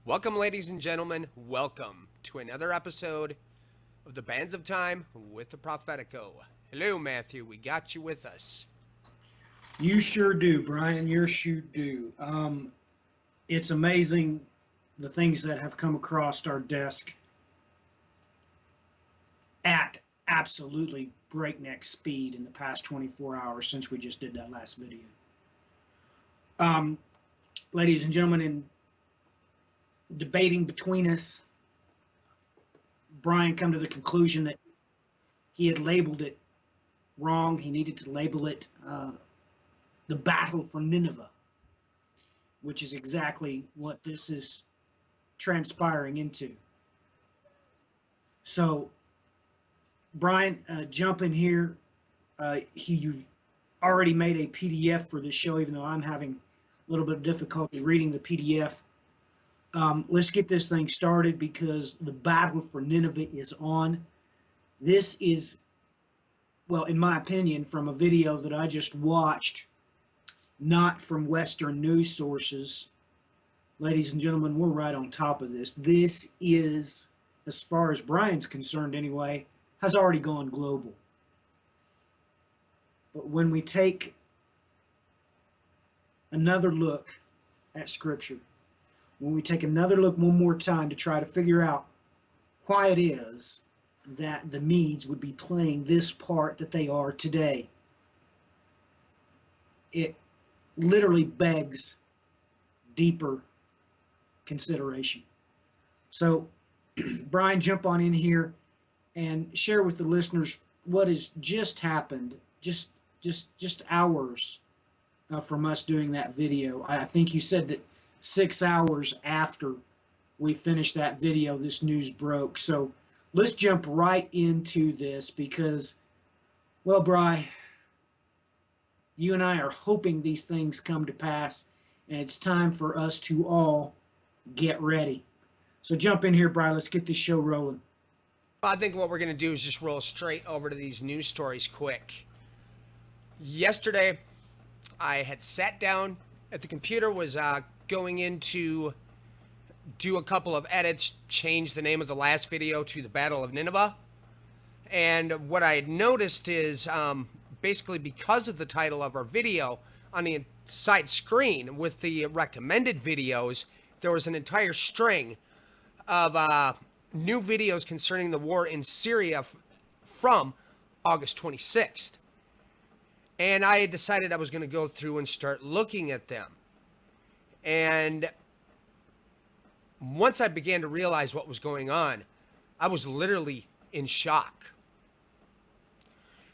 Welcome, ladies and gentlemen. Welcome to another episode of the Bands of Time with the Prophetico. Hello, Matthew. We got you with us. You sure do, Brian. You sure do. It's amazing the things that have come across our desk at absolutely breakneck speed in the past 24 hours since we just did that last video. Um, Ladies and gentlemen, in debating between us, Brian come to the conclusion that he had labeled it wrong. He needed to label it the battle for Nineveh, which is exactly what this is transpiring into. So, Brian, jump in here. You've already made a PDF for this show, even though I'm having a little bit of difficulty reading the PDF. Let's get this thing started because the battle for Nineveh is on. This is, well, in my opinion, from a video that I just watched, not from Western news sources. Ladies and gentlemen, we're right on top of this. This is, as far as Brian's concerned anyway, has already gone global. But when we take another look at Scripture, when we take another look one more time to try to figure out why it is that the Medes would be playing this part that they are today, it literally begs deeper consideration. So, Brian, jump on in here and share with the listeners what has just happened, just hours from us doing that video. I think you said that 6 hours after we finished that video, this news broke. So let's jump right into this because, well, Brian, you and I are hoping these things come to pass, and it's time for us to all get ready. So jump in here, Brian. Let's get this show rolling. I think what we're going to do is just roll straight over to these news stories quick. Yesterday, I had sat down at the computer, was going in to do a couple of edits, change the name of the last video to the Battle of Nineveh. And what I had noticed is basically because of the title of our video on the side screen with the recommended videos, there was an entire string of new videos concerning the war in Syria from August 26th. And I had decided I was going to go through and start looking at them. And once I began to realize what was going on, I was literally in shock.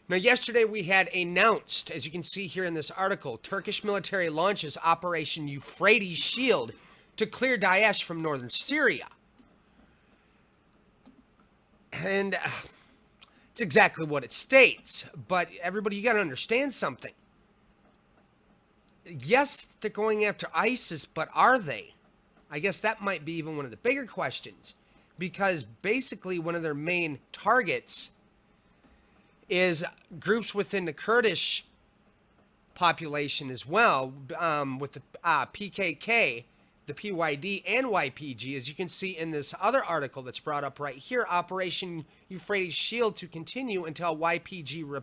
Now, yesterday we had announced, as you can see here in this article, Turkish military launches Operation Euphrates Shield to clear Daesh from northern Syria. And it's exactly what it states. But everybody, you got to understand something. Yes, they're going after ISIS, but are they? I guess that might be even one of the bigger questions. Because basically one of their main targets is groups within the Kurdish population as well, with the PKK, the PYD, and YPG, as you can see in this other article that's brought up right here, Operation Euphrates Shield to continue until YPG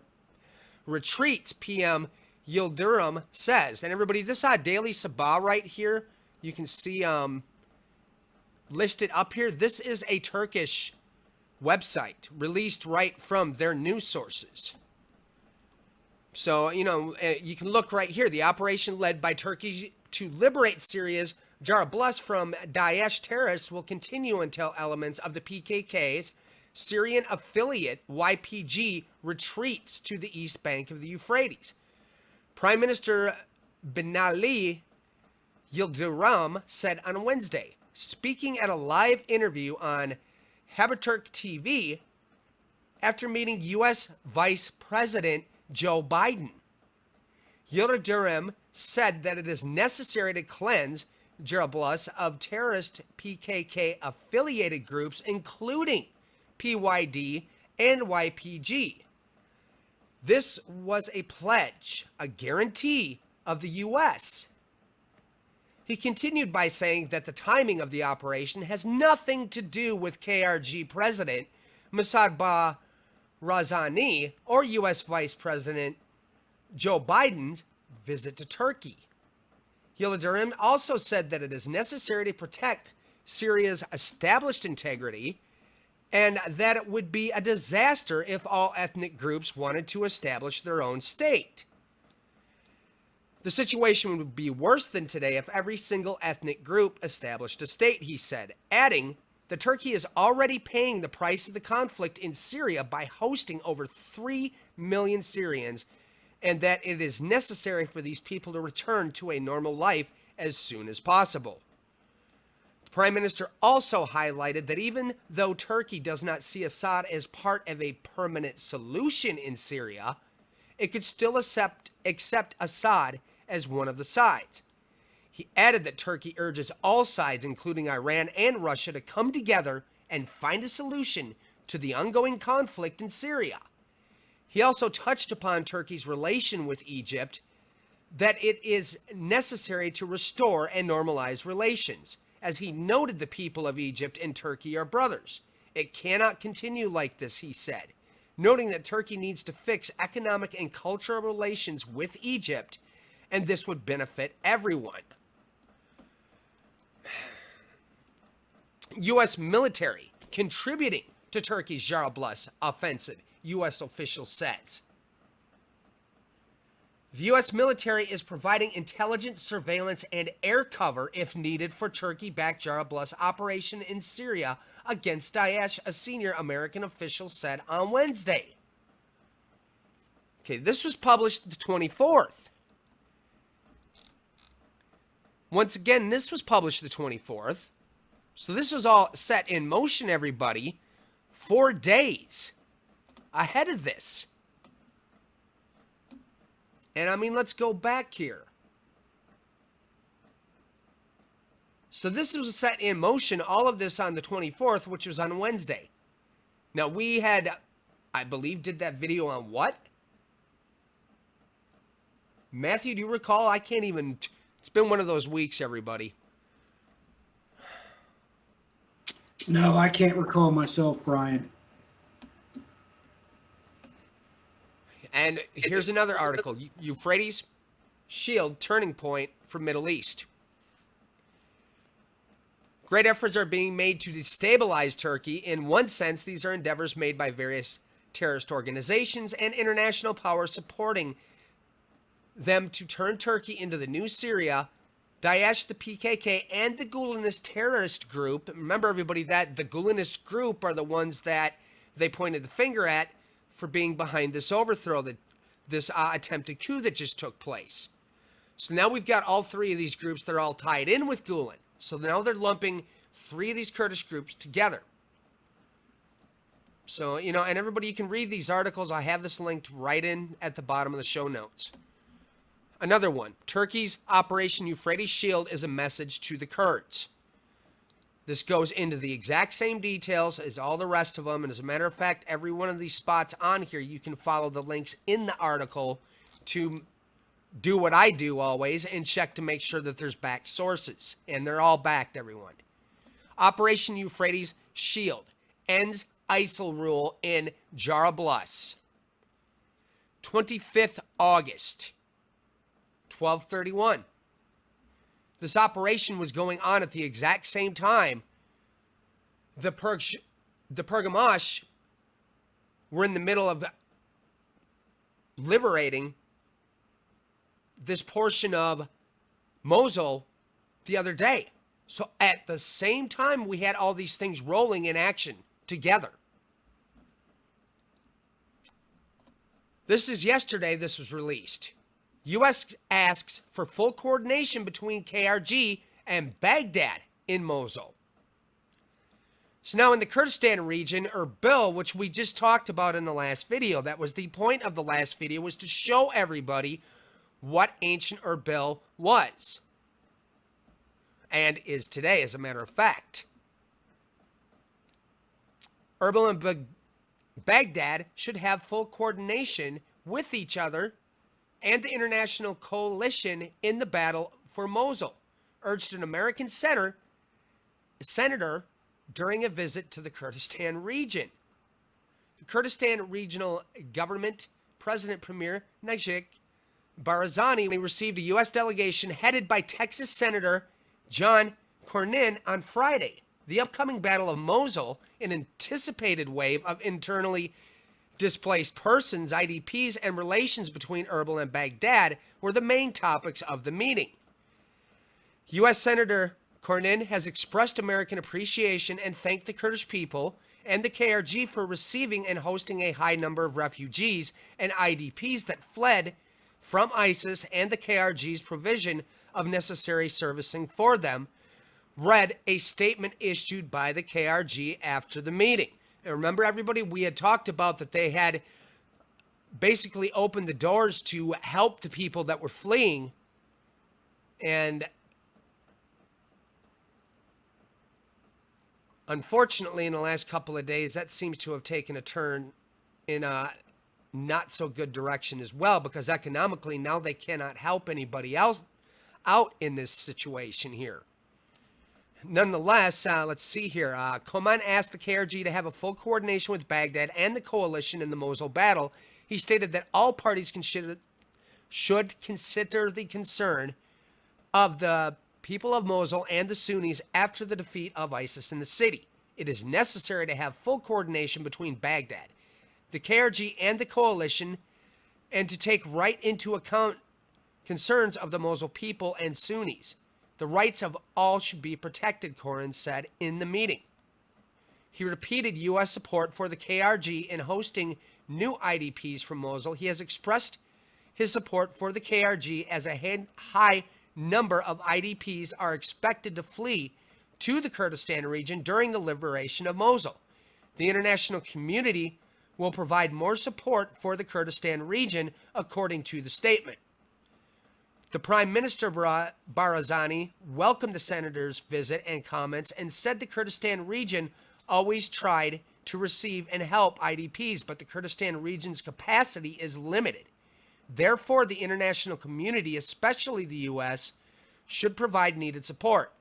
retreats, PM Yildirim says. And everybody, this Daily Sabah right here, you can see listed up here. This is a Turkish website released right from their news sources. So, you know, you can look right here. The operation led by Turkey to liberate Syria's Jarablus from Daesh terrorists will continue until elements of the PKK's Syrian affiliate YPG retreats to the east bank of the Euphrates. Prime Minister Binali Yildirim said on Wednesday, speaking at a live interview on Haberturk TV after meeting U.S. Vice President Joe Biden. Yildirim said that it is necessary to cleanse Jarablus of terrorist PKK-affiliated groups, including PYD and YPG. This was a pledge, a guarantee of the U.S. He continued by saying that the timing of the operation has nothing to do with KRG President Mossad Barzani or U.S. Vice President Joe Biden's visit to Turkey. Yildirim also said that it is necessary to protect Syria's established integrity and that it would be a disaster if all ethnic groups wanted to establish their own state. The situation would be worse than today if every single ethnic group established a state, he said, adding that Turkey is already paying the price of the conflict in Syria by hosting over 3 million Syrians, and that it is necessary for these people to return to a normal life as soon as possible. The Prime Minister also highlighted that even though Turkey does not see Assad as part of a permanent solution in Syria, it could still accept Assad as one of the sides. He added that Turkey urges all sides, including Iran and Russia, to come together and find a solution to the ongoing conflict in Syria. He also touched upon Turkey's relation with Egypt, that it is necessary to restore and normalize relations, as he noted the people of Egypt and Turkey are brothers. It cannot continue like this, he said, noting that Turkey needs to fix economic and cultural relations with Egypt, and this would benefit everyone. U.S. military contributing to Turkey's Jarablus offensive, U.S. official says. The U.S. military is providing intelligence, surveillance, and air cover if needed for Turkey-backed Jarablus operation in Syria against Daesh, a senior American official said on Wednesday. Okay, this was published the 24th. Once again, this was published the 24th. So this was all set in motion, everybody, 4 days ahead of this. And I mean, let's go back here. So this was set in motion, all of this on the 24th, which was on Wednesday. Now we had, I believe, did that video on what? Matthew, do you recall? I can't even, it's been one of those weeks, everybody. No, I can't recall myself, Brian. And here's another article. Euphrates, shield, turning point for Middle East. Great efforts are being made to destabilize Turkey. In one sense, these are endeavors made by various terrorist organizations and international powers supporting them to turn Turkey into the new Syria. Daesh, the PKK, and the Gulenist terrorist group. Remember, everybody, that the Gulenist group are the ones that they pointed the finger at for being behind this overthrow, this attempted coup that just took place. So now we've got all three of these groups that are all tied in with Gulen. So now they're lumping 3 of these Kurdish groups together. So, you know, and everybody, you can read these articles. I have this linked right in at the bottom of the show notes. Another one, Turkey's Operation Euphrates Shield is a message to the Kurds. This goes into the exact same details as all the rest of them. And as a matter of fact, every one of these spots on here, you can follow the links in the article to do what I do always and check to make sure that there's backed sources. And they're all backed, everyone. Operation Euphrates Shield ends ISIL rule in Jarablus. 25th August. 12:31. This operation was going on at the exact same time the Pergamash were in the middle of liberating this portion of Mosul the other day. So at the same time, we had all these things rolling in action together. This is yesterday this was released. U.S. asks for full coordination between KRG and Baghdad in Mosul. So now in the Kurdistan region, Erbil, which we just talked about in the last video, that was the point of the last video, was to show everybody what ancient Erbil was. And is today, as a matter of fact. Erbil and Baghdad should have full coordination with each other and the international coalition in the battle for Mosul. urged an American senator during a visit to the Kurdistan region. The Kurdistan Regional Government President Premier Najib Barzani received a U.S. delegation headed by Texas Senator John Cornyn on Friday. The upcoming Battle of Mosul, an anticipated wave of internally displaced persons, IDPs, and relations between Erbil and Baghdad were the main topics of the meeting. U.S. Senator Cornyn has expressed American appreciation and thanked the Kurdish people and the KRG for receiving and hosting a high number of refugees and IDPs that fled from ISIS and the KRG's provision of necessary servicing for them, read a statement issued by the KRG after the meeting. And remember, everybody, we had talked about that they had basically opened the doors to help the people that were fleeing. And unfortunately, in the last couple of days, that seems to have taken a turn in a not so good direction as well, because economically now they cannot help anybody else out in this situation here. Nonetheless, let's see here. Koman asked the KRG to have a full coordination with Baghdad and the coalition in the Mosul battle. He stated that all parties should consider the concern of the people of Mosul and the Sunnis after the defeat of ISIS in the city. It is necessary to have full coordination between Baghdad, the KRG, and the coalition, and to take right into account concerns of the Mosul people and Sunnis. The rights of all should be protected, Cornyn said in the meeting. He repeated U.S. support for the KRG in hosting new IDPs from Mosul. He has expressed his support for the KRG as a high number of IDPs are expected to flee to the Kurdistan region during the liberation of Mosul. The international community will provide more support for the Kurdistan region, according to the statement. The Prime Minister Barzani welcomed the senator's visit and comments and said the Kurdistan region always tried to receive and help IDPs, but the Kurdistan region's capacity is limited. Therefore, the international community, especially the U.S., should provide needed support.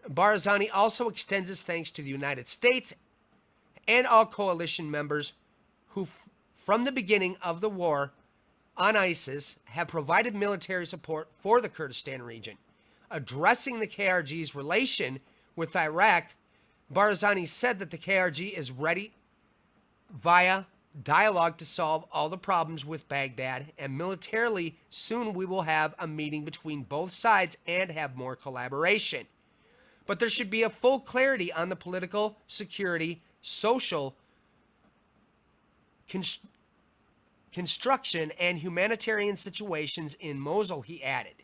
Barzani also extends his thanks to the United States and all coalition members who, from the beginning of the war on ISIS, have provided military support for the Kurdistan region. Addressing the KRG's relation with Iraq, Barzani said that the KRG is ready via dialogue to solve all the problems with Baghdad, and militarily soon we will have a meeting between both sides and have more collaboration. But there should be a full clarity on the political, security, social, construction, and humanitarian situations in Mosul, he added.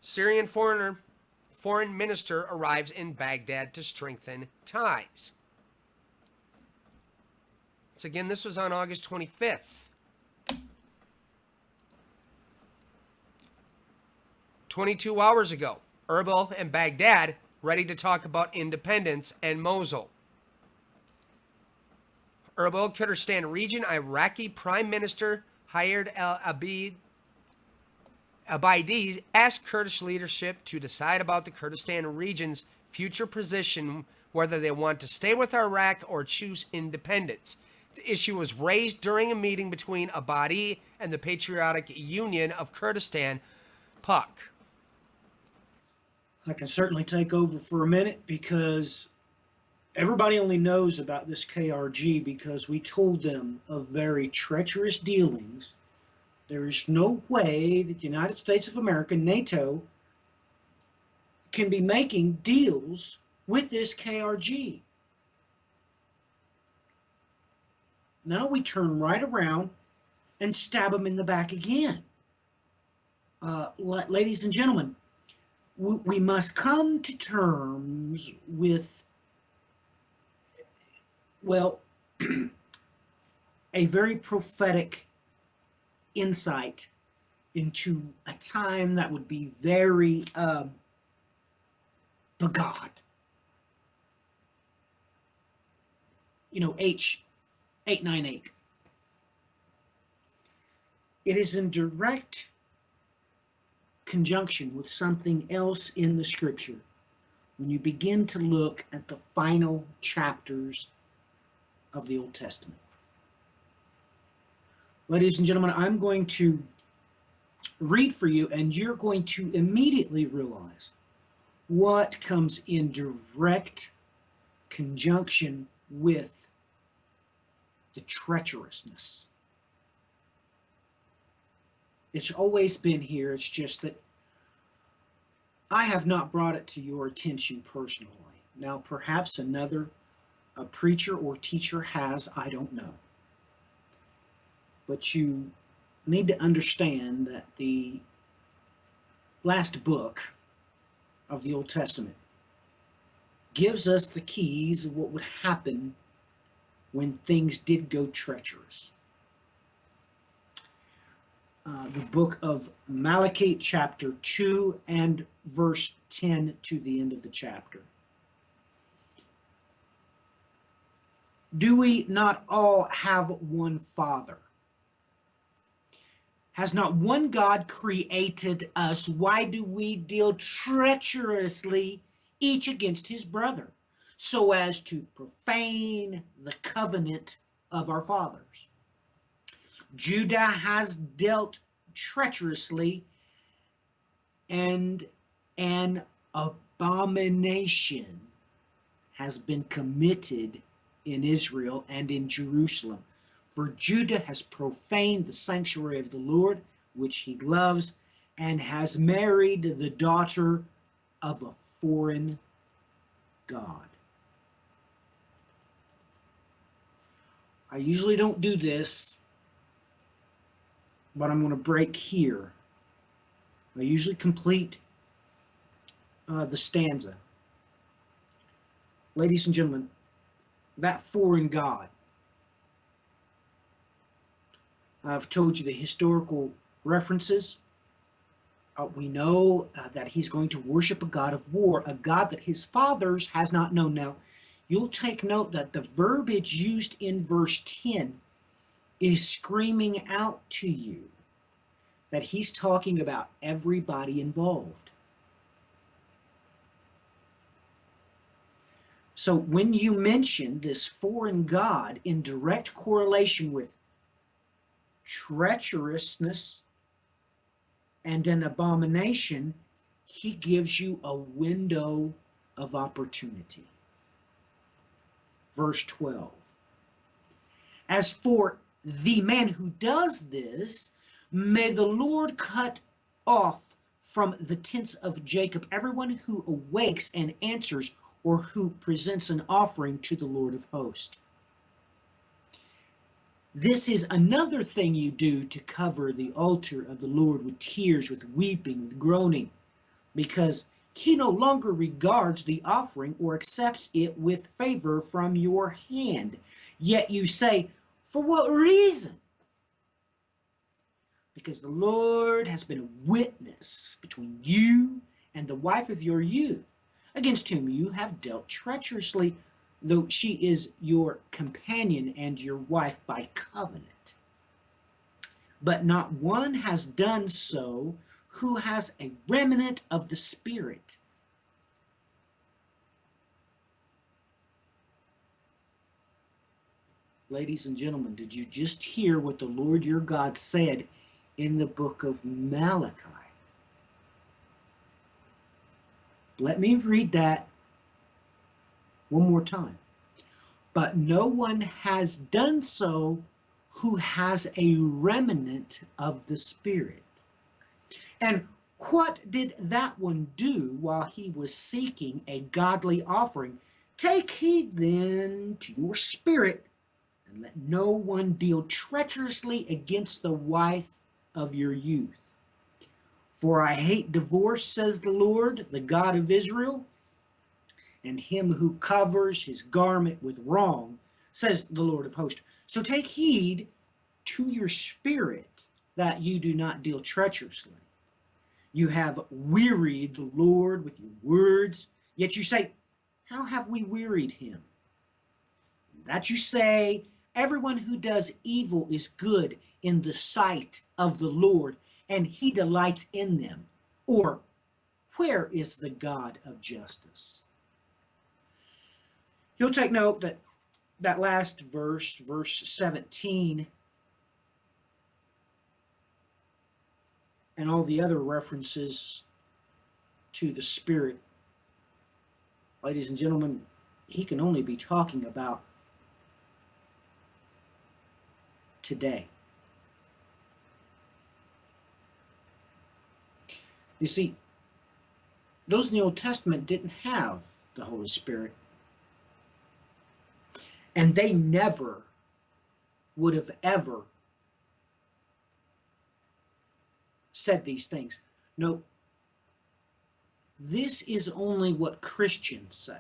Syrian foreign minister arrives in Baghdad to strengthen ties. So again, this was on August 25th. 22 hours ago, Erbil and Baghdad ready to talk about independence and Mosul. Erbil, Kurdistan region, Iraqi Prime Minister Hayder al-Abadi asked Kurdish leadership to decide about the Kurdistan region's future position, whether they want to stay with Iraq or choose independence. The issue was raised during a meeting between Abadi and the Patriotic Union of Kurdistan, PUK. I can certainly take over for a minute because everybody only knows about this KRG because we told them of very treacherous dealings. There is no way that the United States of America, NATO, can be making deals with this KRG. Now we turn right around and stab them in the back again. Ladies and gentlemen, we must come to terms with, well, a very prophetic insight into a time that would be very begod. You know, H898. It is in direct conjunction with something else in the scripture when you begin to look at the final chapters of the Old Testament. Ladies and gentlemen, I'm going to read for you, and you're going to immediately realize what comes in direct conjunction with the treacherousness. It's always been here. It's just that I have not brought it to your attention personally. Now, perhaps a preacher or teacher has, I don't know. But you need to understand that the last book of the Old Testament gives us the keys of what would happen when things did go treacherous. The book of Malachi, chapter 2 and verse 10 to the end of the chapter. Do we not all have one Father? Has not one God created us? Why do we deal treacherously each against his brother, so as to profane the covenant of our fathers? Judah has dealt treacherously, and an abomination has been committed in Israel and in Jerusalem. For Judah has profaned the sanctuary of the Lord, which he loves, and has married the daughter of a foreign god. I usually don't do this, but I'm going to break here. I usually complete the stanza. Ladies and gentlemen, that foreign god, I've told you the historical references. We know that he's going to worship a god of war, a god that his fathers has not known. Now, you'll take note that the verbiage used in verse 10 is screaming out to you that he's talking about everybody involved. So when you mention this foreign god in direct correlation with treacherousness and an abomination, he gives you a window of opportunity. Verse 12. As for the man who does this, may the Lord cut off from the tents of Jacob everyone who awakes and answers, or who presents an offering to the Lord of hosts. This is another thing you do to cover the altar of the Lord with tears, with weeping, with groaning, because he no longer regards the offering or accepts it with favor from your hand. Yet you say, for what reason? Because the Lord has been a witness between you and the wife of your youth, against whom you have dealt treacherously, though she is your companion and your wife by covenant. But not one has done so who has a remnant of the Spirit. Ladies and gentlemen, did you just hear what the Lord your God said in the book of Malachi? Let me read that one more time. But no one has done so who has a remnant of the Spirit. And what did that one do while he was seeking a godly offering? Take heed then to your spirit, and let no one deal treacherously against the wife of your youth. For I hate divorce, says the Lord, the God of Israel, and him who covers his garment with wrong, says the Lord of hosts. So take heed to your spirit that you do not deal treacherously. You have wearied the Lord with your words, yet you say, how have we wearied him? That you say Everyone who does evil is good in the sight of the Lord, and he delights in them. Or, where is the God of justice? You'll take note that that last verse, verse 17, and all the other references to the Spirit, ladies and gentlemen, he can only be talking about today. You see, those in the Old Testament didn't have the Holy Spirit. And they never would have ever said these things. No, this is only what Christians say.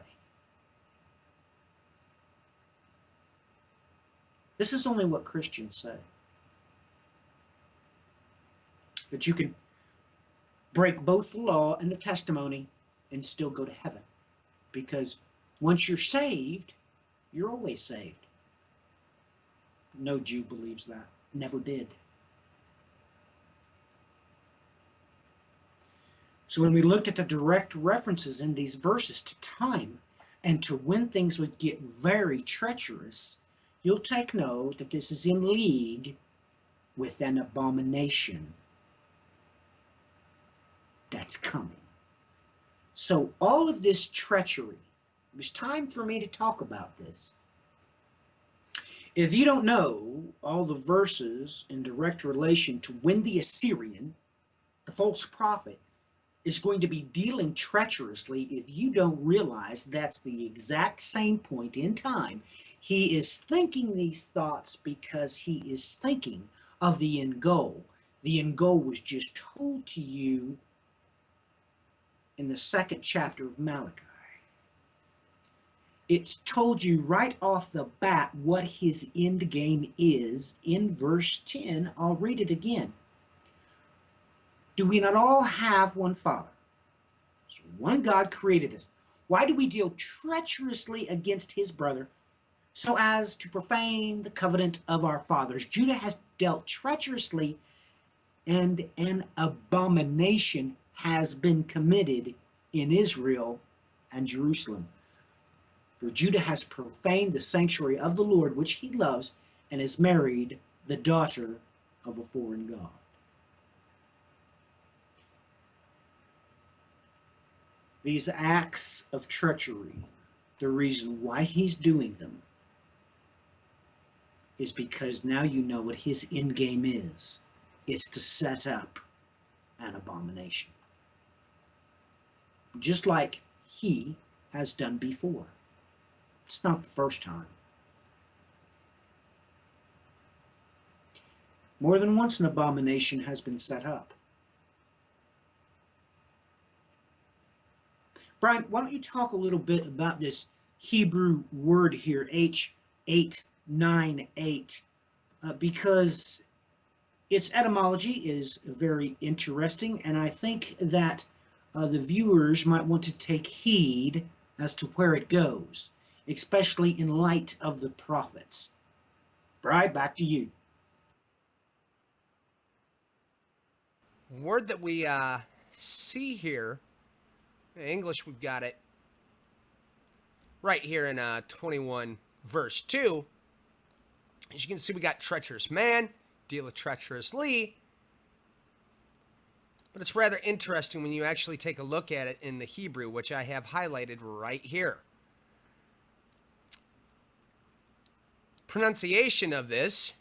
This is only what Christians say. That you can break both the law and the testimony and still go to heaven. Because once you're saved, you're always saved. No Jew believes that. Never did. So when we looked at the direct references in these verses to time and to when things would get very treacherous, you'll take note that this is in league with an abomination that's coming. So all of this treachery, it was time for me to talk about this. If you don't know all the verses in direct relation to when the Assyrian, the false prophet, is going to be dealing treacherously, if you don't realize that's the exact same point in time, he is thinking these thoughts because he is thinking of the end goal. The end goal was just told to you in the 2nd chapter of Malachi. It's told you right off the bat what his end game is in verse 10. I'll read it again. Do we not all have one Father? So one God created us. Why do we deal treacherously against his brother so as to profane the covenant of our fathers? Judah has dealt treacherously, and an abomination has been committed in Israel and Jerusalem. For Judah has profaned the sanctuary of the Lord, which he loves, and has married the daughter of a foreign god. These acts of treachery, the reason why he's doing them is because now you know what his end game is. It's to set up an abomination. Just like he has done before. It's not the first time. More than once an abomination has been set up. Brian, why don't you talk a little bit about this Hebrew word here, H898, because its etymology is very interesting, and I think that the viewers might want to take heed as to where it goes, especially in light of the prophets. Brian, back to you. Word that we see here, in English we've got it right here in 21 verse 2. As you can see, we got treacherous man, dealeth treacherously. But it's rather interesting when you actually take a look at it in the Hebrew, which I have highlighted right here. Pronunciation of this,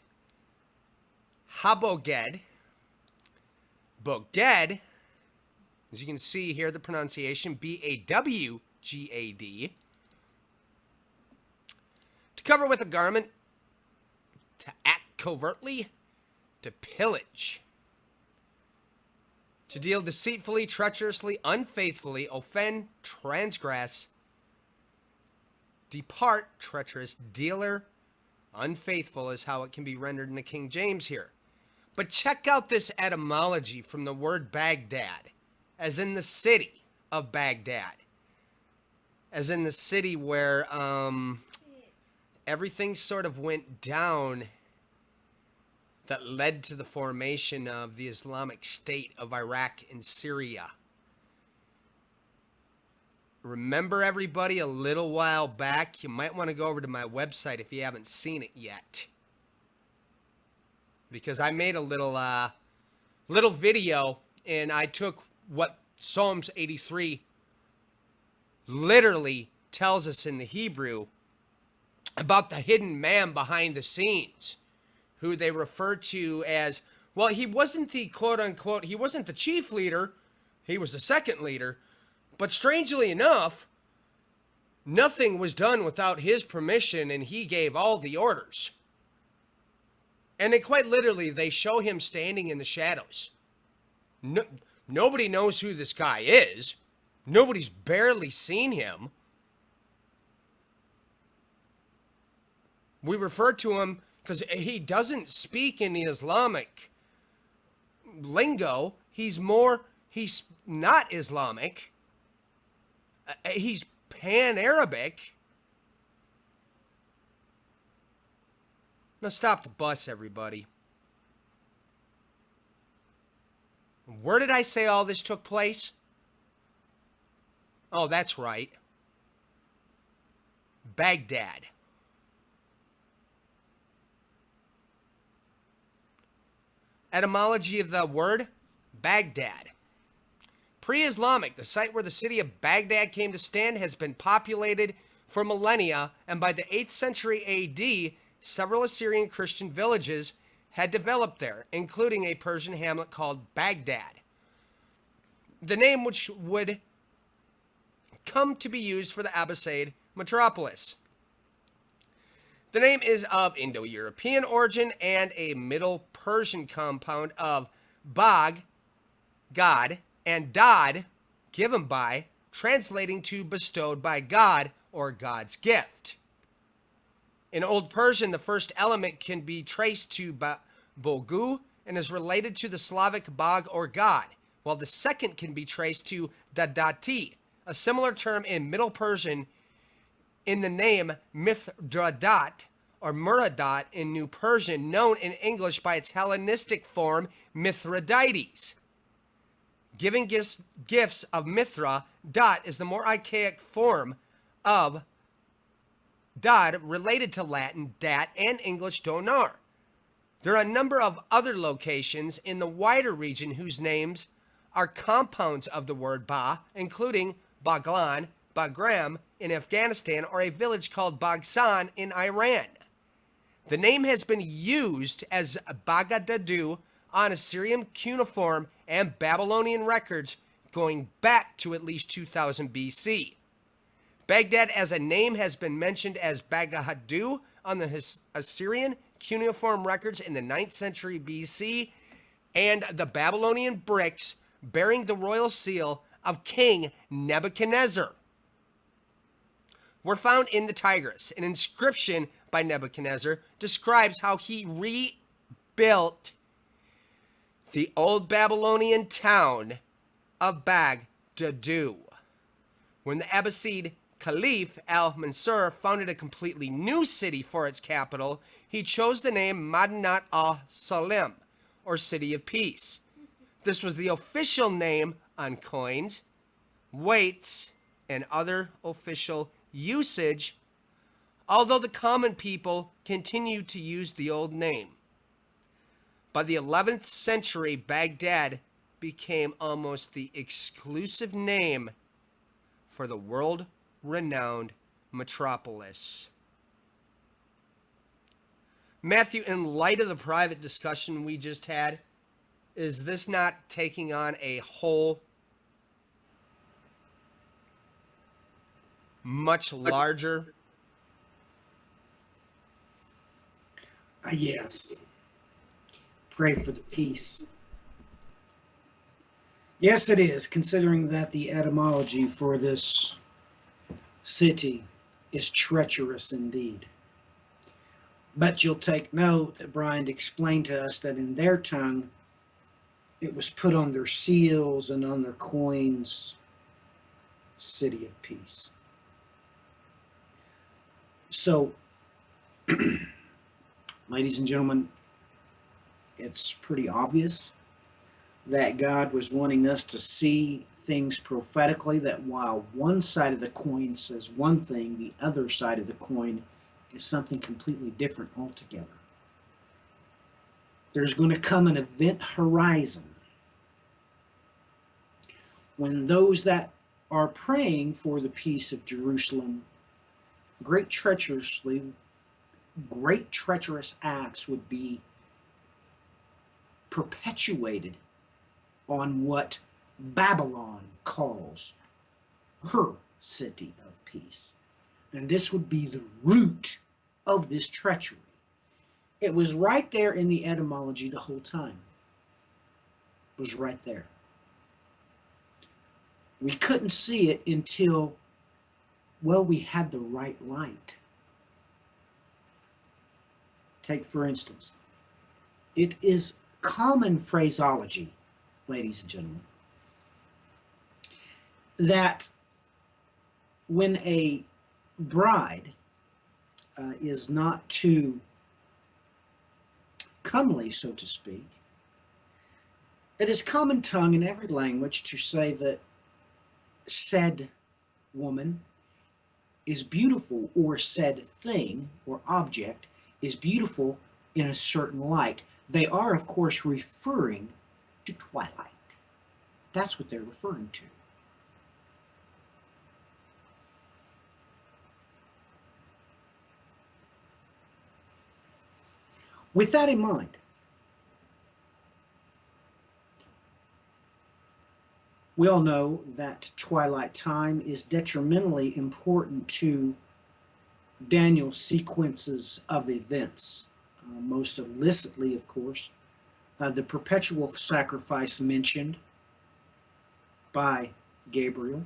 haboged, boged, as you can see here, the pronunciation, B-A-W-G-A-D, to cover with a garment, to act covertly, to pillage, to deal deceitfully, treacherously, unfaithfully, offend, transgress, depart, treacherous, dealer, unfaithful is how it can be rendered in the King James here. But check out this etymology from the word Baghdad, as in the city of Baghdad, as in the city where everything sort of went down that led to the formation of the Islamic State of Iraq and Syria. Remember, everybody, a little while back, you might want to go over to my website if you haven't seen it yet, because I made a little video, and I took what Psalms 83 literally tells us in the Hebrew about the hidden man behind the scenes, who they refer to as, well, he wasn't the quote-unquote, he wasn't the chief leader, he was the second leader, but strangely enough, nothing was done without his permission, and he gave all the orders. And they quite literally, they show him standing in the shadows. Nobody knows who this guy is. Nobody's barely seen him. We refer to him because he doesn't speak in the Islamic lingo. He's not Islamic. He's pan-Arabic. Now stop the bus, everybody. Where did I say all this took place? Oh, that's right. Baghdad. Etymology of the word, Baghdad. Pre-Islamic, the site where the city of Baghdad came to stand has been populated for millennia, and by the 8th century AD, several Assyrian Christian villages had developed there, including a Persian hamlet called Baghdad. The name which would come to be used for the Abbasid metropolis. The name is of Indo-European origin and a Middle Persian compound of Bag, God, and Dad, given by, translating to bestowed by God or God's gift. In Old Persian, the first element can be traced to Bogu and is related to the Slavic Bog or God, while the second can be traced to Dadati, a similar term in Middle Persian in the name Mithradat or Muradat in New Persian, known in English by its Hellenistic form Mithridates. Giving gifts of Mithra, dot is the more archaic form of dad related to Latin dat and English donar. There are a number of other locations in the wider region whose names are compounds of the word ba, including Baglan, Bagram in Afghanistan, or a village called Bagsan in Iran. The name has been used as Bagadadu on Assyrian cuneiform and Babylonian records going back to at least 2000 BC. Baghdad as a name has been mentioned as Bagahadu on the Assyrian cuneiform records in the 9th century BC, and the Babylonian bricks bearing the royal seal of King Nebuchadnezzar were found in the Tigris. An inscription by Nebuchadnezzar describes how he rebuilt the old Babylonian town of Baghdadu. When the Abbasid Caliph al-Mansur founded a completely new city for its capital, he chose the name Madinat al-Salim, or City of Peace. This was the official name on coins, weights, and other official usage, although the common people continued to use the old name. By the 11th century, Baghdad became almost the exclusive name for the world-renowned metropolis. Matthew, in light of the private discussion we just had, is this not taking on a whole much larger? Yes. Pray for the peace. Yes, it is, considering that the etymology for this city is treacherous indeed. But you'll take note that Brian explained to us that in their tongue, it was put on their seals and on their coins, City of Peace. So Ladies and gentlemen, it's pretty obvious that God was wanting us to see things prophetically, that while one side of the coin says one thing, the other side of the coin is something completely different altogether. There's going to come an event horizon when those that are praying for the peace of Jerusalem, great treacherous acts would be perpetuated on what Babylon calls her city of peace. And this would be the root of this treachery. It was right there in the etymology the whole time. It was right there. We couldn't see it until, well, we had the right light. Take, for instance, it is common phraseology, ladies and gentlemen, that when a bride is not too comely, so to speak, it is common tongue in every language to say that said woman is beautiful, or said thing or object is beautiful in a certain light. They are, of course, referring to twilight. That's what they're referring to. With that in mind, we all know that twilight time is detrimentally important to Daniel's sequences of events. Most illicitly, of course, the perpetual sacrifice mentioned by Gabriel.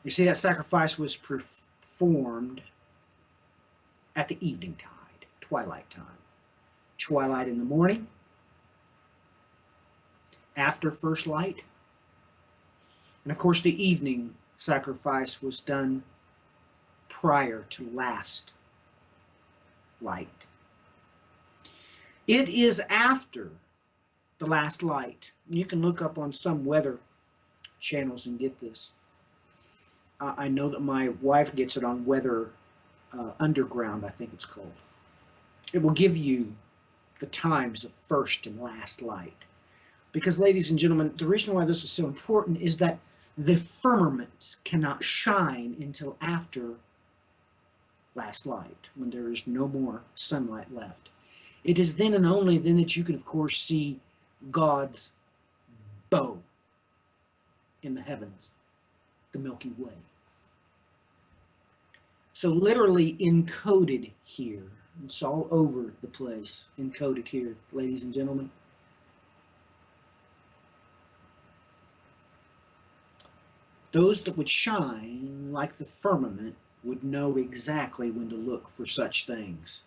You see, that sacrifice was performed at the evening tide, twilight time. Twilight in the morning, after first light. And of course, the evening sacrifice was done prior to last light. It is after the last light. You can look up on some weather channels and get this. I know that my wife gets it on Weather Underground, I think it's called. It will give you the times of first and last light. Because, ladies and gentlemen, the reason why this is so important is that the firmament cannot shine until after last light, when there is no more sunlight left. It is then and only then that you can, of course, see God's bow in the heavens, the Milky Way. So literally encoded here. It's all over the place, encoded here, ladies and gentlemen. Those that would shine like the firmament would know exactly when to look for such things.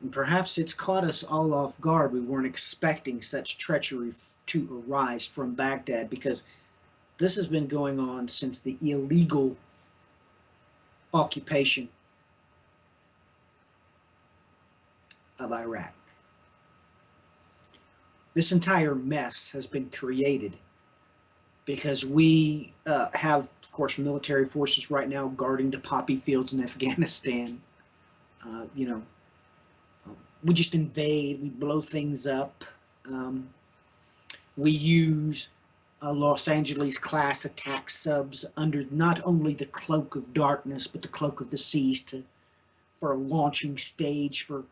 And perhaps it's caught us all off guard. We weren't expecting such treachery to arise from Baghdad, because this has been going on since the illegal occupation of Iraq. This entire mess has been created because we have, of course, military forces right now guarding the poppy fields in Afghanistan. We just invade, we blow things up. We use Los Angeles class attack subs under not only the cloak of darkness, but the cloak of the seas for a launching stage for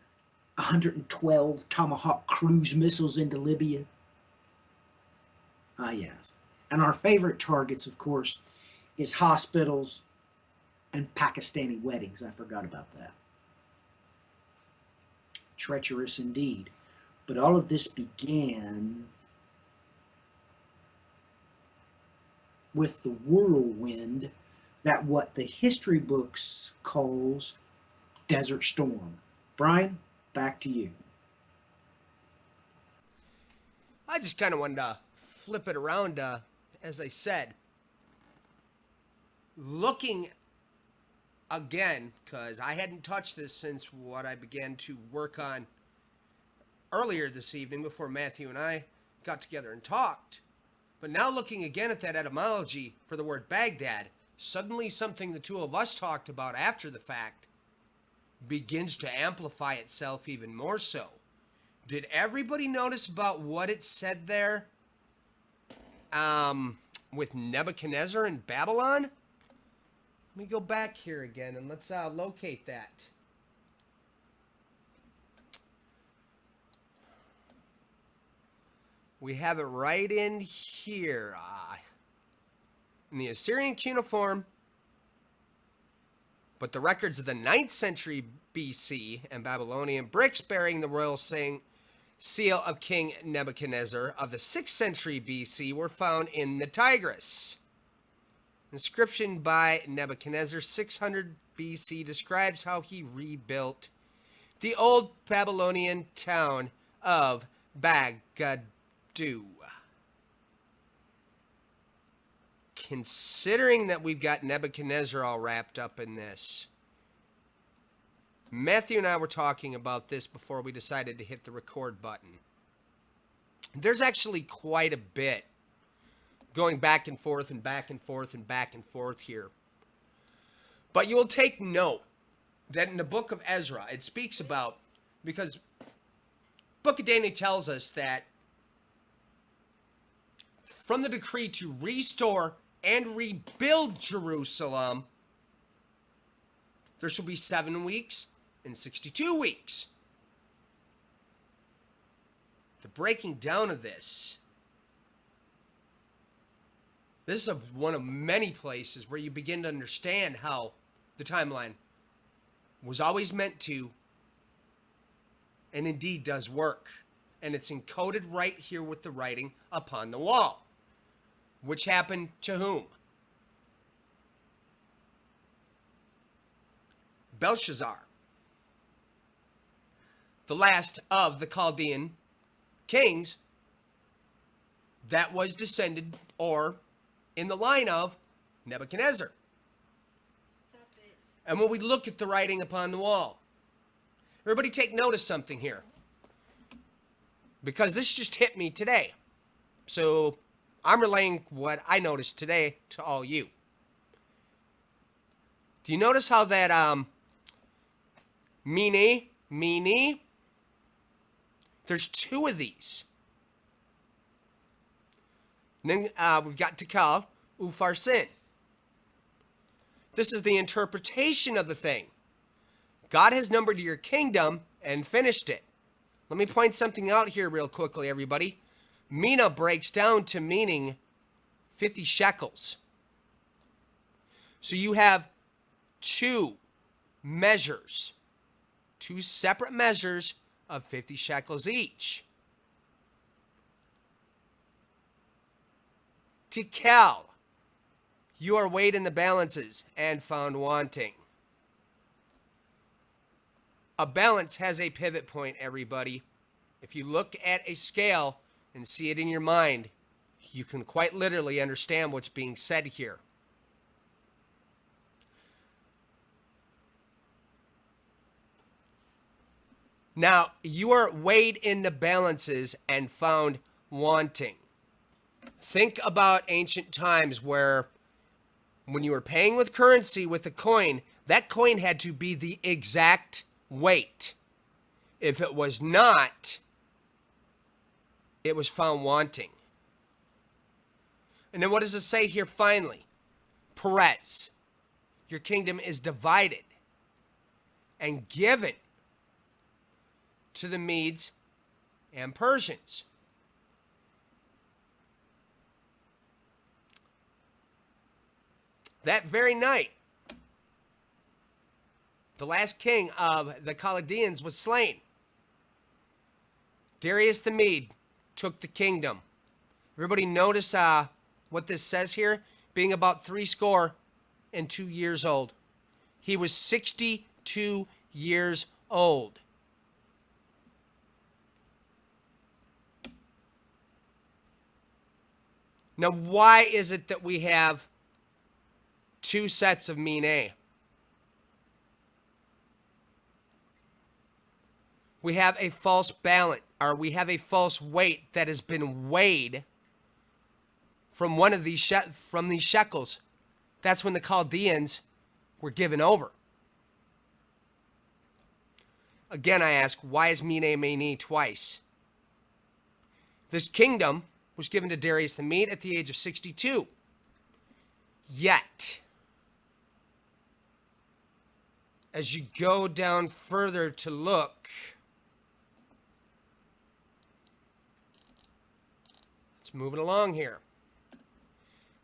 112 Tomahawk cruise missiles into Libya. Yes. And our favorite targets, of course, is hospitals and Pakistani weddings. I forgot about that. Treacherous indeed. But all of this began with the whirlwind that what the history books calls Desert Storm. Brian, back to you. I just kind of wanted to flip it around, as I said. Looking again, because I hadn't touched this since what I began to work on earlier this evening before Matthew and I got together and talked. But now looking again at that etymology for the word Baghdad, suddenly something the two of us talked about after the fact begins to amplify itself even more so. Did everybody notice about what it said there with Nebuchadnezzar and Babylon? Let me go back here again and let's locate that. We have it right in here. In the Assyrian cuneiform, but the records of the 9th century BC and Babylonian bricks bearing the royal seal of King Nebuchadnezzar of the 6th century BC were found in the Tigris. Inscription by Nebuchadnezzar 600 BC describes how he rebuilt the old Babylonian town of Baghdad. Considering that we've got Nebuchadnezzar all wrapped up in this, Matthew and I were talking about this before we decided to hit the record button. There's actually quite a bit going back and forth and back and forth and back and forth here. But you will take note that in the book of Ezra, it speaks about, because book of Daniel tells us that from the decree to restore and rebuild Jerusalem, there shall be 7 weeks and 62 weeks. The breaking down of this is one of many places where you begin to understand how the timeline was always meant to, and indeed does work. And it's encoded right here with the writing upon the wall. Which happened to whom? Belshazzar, the last of the Chaldean kings that was descended or in the line of Nebuchadnezzar. Stop it. And when we look at the writing upon the wall, everybody take note of something here, because this just hit me today. So I'm relaying what I noticed today to all you. Do you notice how that mene, there's 2 of these. And then we've got Tekel, Upharsin. This is the interpretation of the thing. God has numbered your kingdom and finished it. Let me point something out here real quickly, everybody. Mina breaks down to meaning 50 shekels. So you have 2 measures, 2 separate measures of 50 shekels each. Tekel, you are weighed in the balances and found wanting. A balance has a pivot point, everybody. If you look at a scale and see it in your mind, you can quite literally understand what's being said here. Now, you are weighed in the balances and found wanting. Think about ancient times where when you were paying with currency with a coin, that coin had to be the exact weight. If it was not, it was found wanting. And then what does it say here finally? Perez, your kingdom is divided and given to the Medes and Persians. That very night, the last king of the Chaldeans was slain. Darius the Mede took the kingdom. Everybody notice what this says here? Being about 62 years old. He was 62 years old. Now, why is it that we have 2 sets of mene? We have a false balance, or we have a false weight that has been weighed from one of these from these shekels. That's when the Chaldeans were given over. Again, I ask, why is Mene Mene twice? This kingdom was given to Darius the Mede at the age of 62. Yet, as you go down further to look, let's move it along here.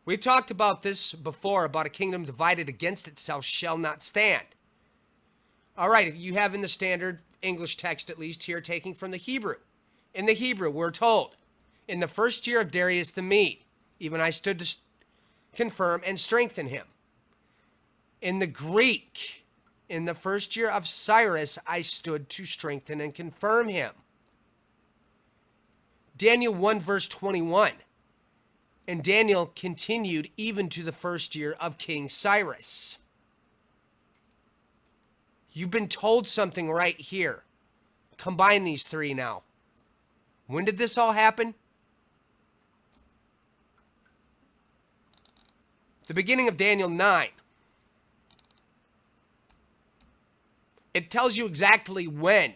We've talked about this before, about a kingdom divided against itself shall not stand. All right, if you have in the standard English text, at least here, taking from the Hebrew. In the Hebrew, we're told, in the first year of Darius the Mede, even I stood to confirm and strengthen him. In the Greek, in the first year of Cyrus, I stood to strengthen and confirm him. Daniel 1 verse 21. And Daniel continued even to the first year of King Cyrus. You've been told something right here. Combine these three now. When did this all happen? The beginning of Daniel 9. It tells you exactly when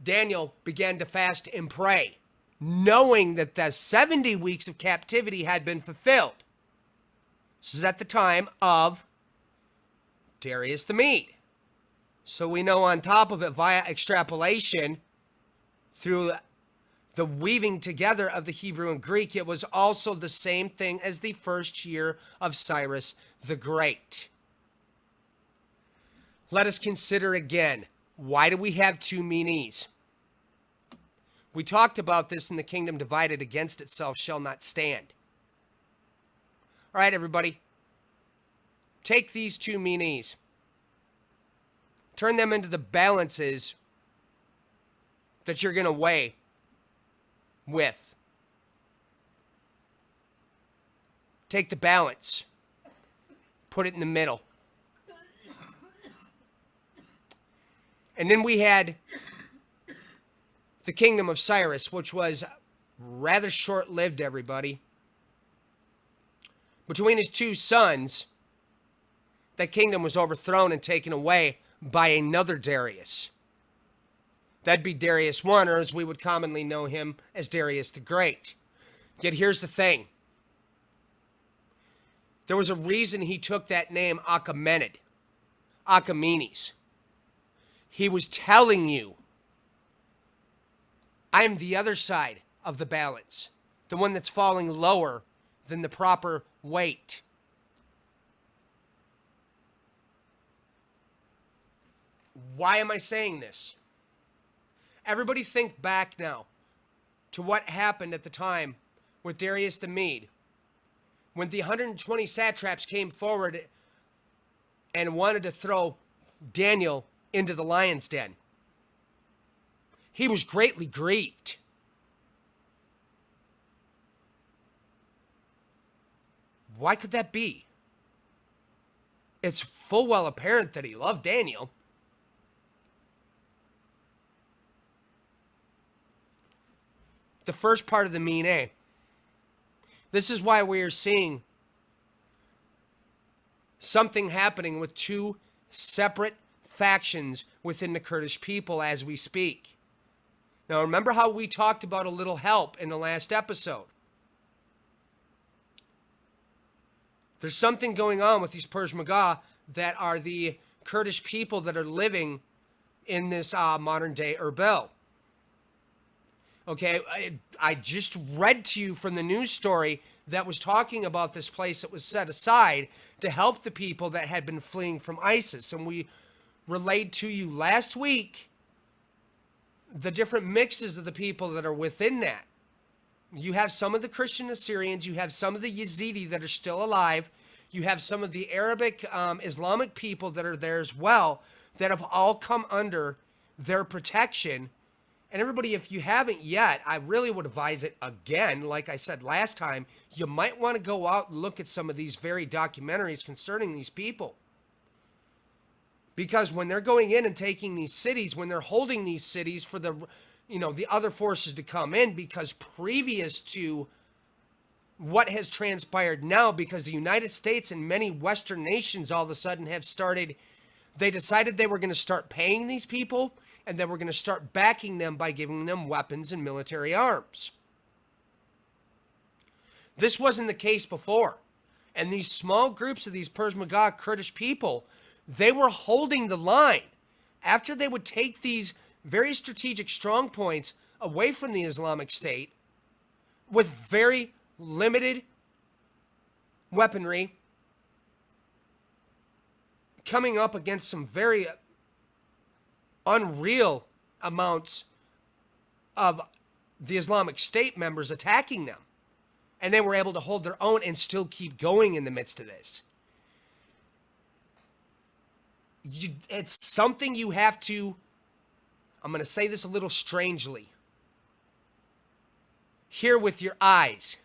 Daniel began to fast and pray, knowing that the 70 weeks of captivity had been fulfilled. This is at the time of Darius the Mede. So we know on top of it, via extrapolation, through the weaving together of the Hebrew and Greek, it was also the same thing as the first year of Cyrus the Great. Let us consider again, why do we have two menes? We talked about this in the kingdom divided against itself shall not stand. All right, everybody. Take these two menes. Turn them into the balances that you're going to weigh with. Take the balance. Put it in the middle. And then we had the kingdom of Cyrus, which was rather short-lived, everybody. Between his two sons, that kingdom was overthrown and taken away by another Darius. That'd be Darius I, or as we would commonly know him as Darius the Great. Yet here's the thing. There was a reason he took that name Achaemenid, Achaemenes. He was telling you, I'm the other side of the balance, the one that's falling lower than the proper weight. Why am I saying this? Everybody think back now to what happened at the time with Darius the Mede, when the 120 satraps came forward and wanted to throw Daniel into the lion's den. He was greatly grieved. Why could that be? It's full well apparent that he loved Daniel. The first part of the Mene. This is why we are seeing something happening with two separate factions within the Kurdish people as we speak. Now remember how we talked about a little help in the last episode. There's something going on with these Peshmerga that are the Kurdish people that are living in this modern day Erbil. Okay, I just read to you from the news story that was talking about this place that was set aside to help the people that had been fleeing from ISIS. And we relayed to you last week the different mixes of the people that are within that. You have some of the Christian Assyrians, you have some of the Yazidi that are still alive, you have some of the Arabic Islamic people that are there as well, that have all come under their protection. And everybody, if you haven't yet, I really would advise it again. Like I said last time, you might want to go out and look at some of these very documentaries concerning these people. Because when they're going in and taking these cities, when they're holding these cities for the, the other forces to come in, because previous to what has transpired now, because the United States and many Western nations all of a sudden have started, they decided they were going to start paying these people, and they were going to start backing them by giving them weapons and military arms. This wasn't the case before. And these small groups of these Peshmerga Kurdish people, they were holding the line. After they would take these very strategic strong points away from the Islamic State with very limited weaponry, coming up against some very unreal amounts of the Islamic State members attacking them. And they were able to hold their own and still keep going in the midst of this. It's something you have to, I'm going to say this a little strangely, hear with your eyes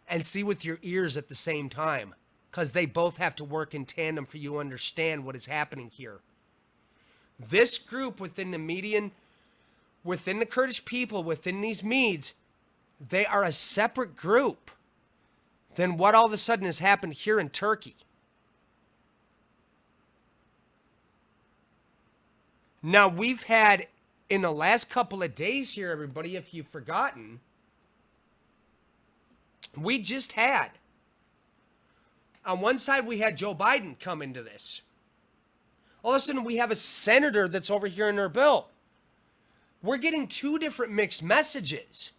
and see with your ears at the same time, because they both have to work in tandem for you to understand what is happening here. This group within the Median, within the Kurdish people, within these Medes, they are a separate group than what all of a sudden has happened here in Turkey. Now, we've had, in the last couple of days here, everybody, if you've forgotten, we just had, on one side, we had Joe Biden come into this. All of a sudden, we have a senator that's over here in Erbil. We're getting two different mixed messages.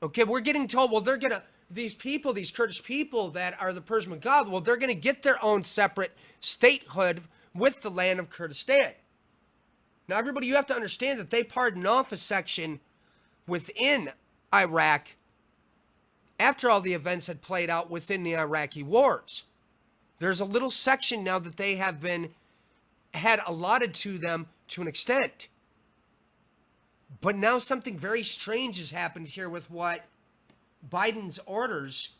Okay, we're getting told, well, they're going to, these people, these Kurdish people that are the Peshmerga, well, they're going to get their own separate statehood with the land of Kurdistan. Now, everybody, you have to understand that they pardoned off a section within Iraq after all the events had played out within the Iraqi wars. There's a little section now that they have had allotted to them to an extent. But now something very strange has happened here with what Biden's orders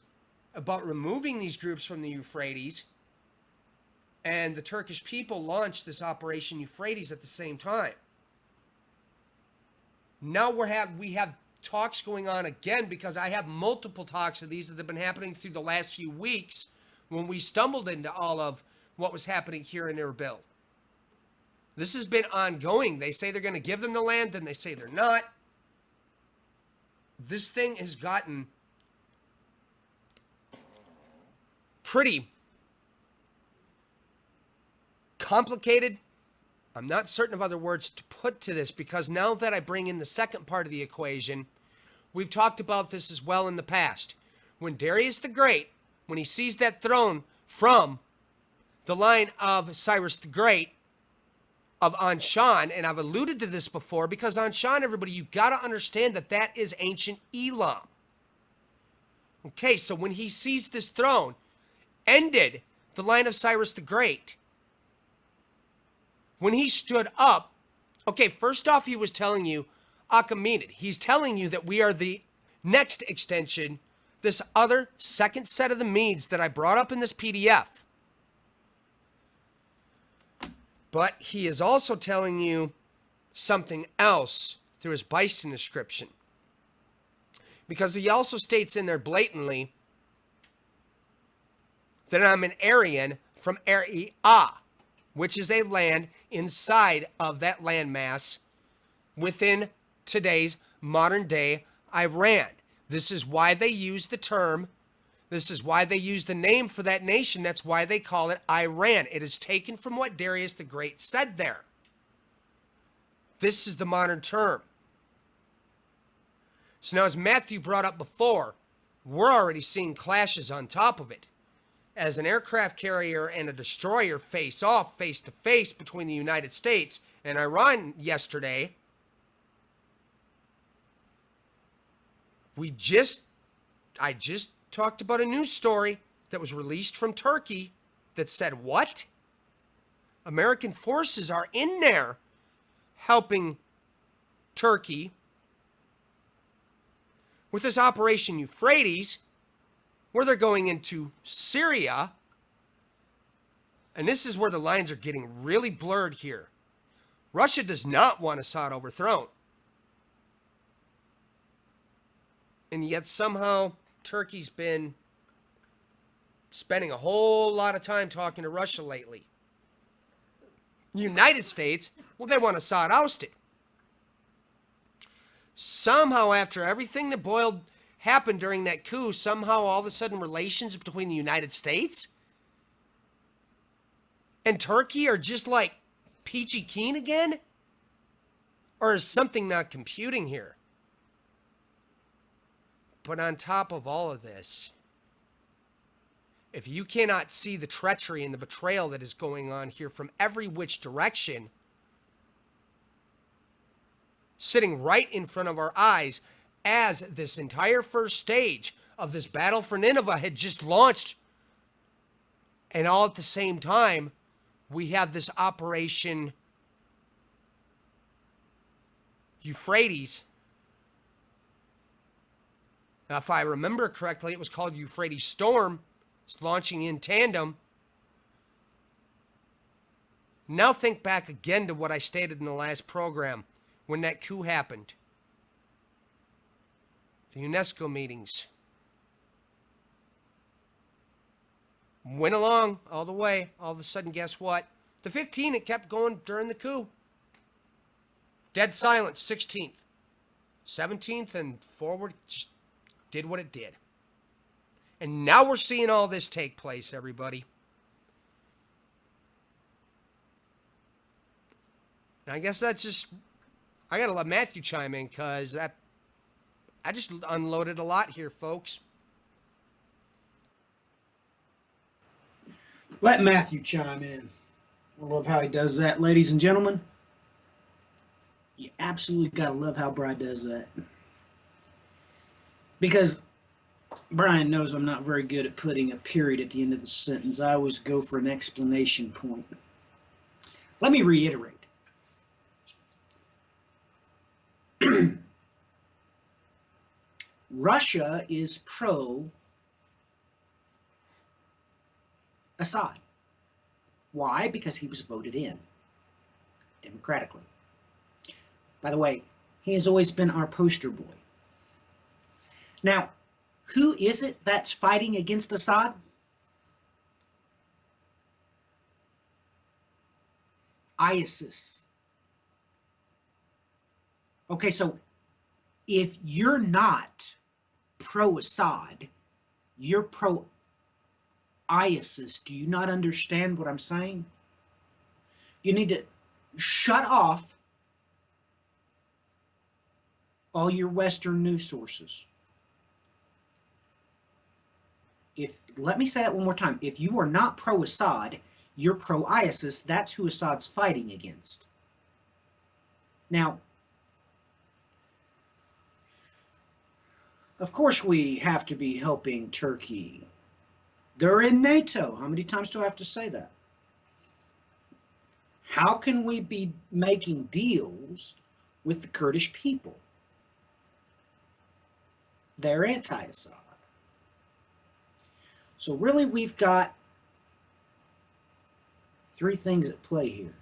about removing these groups from the Euphrates, and the Turkish people launched this Operation Euphrates at the same time. Now we have talks going on again, because I have multiple talks of these that have been happening through the last few weeks when we stumbled into all of what was happening here in Erbil. This has been ongoing. They say they're going to give them the land, then they say they're not. This thing has gotten pretty complicated. I'm not certain of other words to put to this, because now that I bring in the second part of the equation, we've talked about this as well in the past. When Darius the Great, when he seized that throne from the line of Cyrus the Great, of Anshan, and I've alluded to this before, because Anshan, everybody, you've got to understand that that is ancient Elam. Okay, so when he seized this throne, ended the line of Cyrus the Great, when he stood up, okay, first off, he was telling you, Achaemenid, he's telling you that we are the next extension, this other second set of the Medes that I brought up in this PDF. But he is also telling you something else through his Beistan description. Because he also states in there blatantly that I'm an Aryan from Eria, which is a land inside of that landmass within today's modern-day Iran. This is why they use the term, this is why they use the name for that nation. That's why they call it Iran. It is taken from what Darius the Great said there. This is the modern term. So now, as Matthew brought up before, we're already seeing clashes on top of it. As an aircraft carrier and a destroyer face off face to face between the United States and Iran yesterday, I just talked about a news story that was released from Turkey that said, what? American forces are in there helping Turkey with this Operation Euphrates, where they're going into Syria And this is where the lines are getting really blurred here. Russia does not want Assad overthrown. And yet somehow Turkey's been spending a whole lot of time talking to Russia lately. United States, well, they want Assad ousted. Somehow, after everything that happened during that coup, somehow all of a sudden relations between the United States and Turkey are just like peachy keen again? Or is something not computing here? But on top of all of this, if you cannot see the treachery and the betrayal that is going on here from every which direction, sitting right in front of our eyes as this entire first stage of this battle for Nineveh had just launched, and all at the same time, we have this Operation Euphrates. Now, if I remember correctly, it was called Euphrates Storm. It's launching in tandem. Now think back again to what I stated in the last program when that coup happened. The UNESCO meetings went along all the way. All of a sudden, guess what? The 15th, it kept going during the coup. Dead silence, 16th. 17th and forward, just did what it did. And now we're seeing all this take place, everybody. And I guess that's just, I gotta let Matthew chime in, because I just unloaded a lot here, folks. Let Matthew chime in. I love how he does that, ladies and gentlemen. You absolutely gotta love how Brian does that. Because Brian knows I'm not very good at putting a period at the end of the sentence. I always go for an explanation point. Let me reiterate. Russia is pro-Assad. Why? Because he was voted in democratically. By the way, he has always been our poster boy. Now, who is it that's fighting against Assad? ISIS. Okay, so if you're not pro-Assad, you're pro-ISIS. Do you not understand what I'm saying? You need to shut off all your Western news sources. Let me say that one more time. If you are not pro-Assad, you're pro-ISIS. That's who Assad's fighting against. Now, of course we have to be helping Turkey. They're in NATO. How many times do I have to say that? How can we be making deals with the Kurdish people? They're anti-Assad. So really we've got three things at play here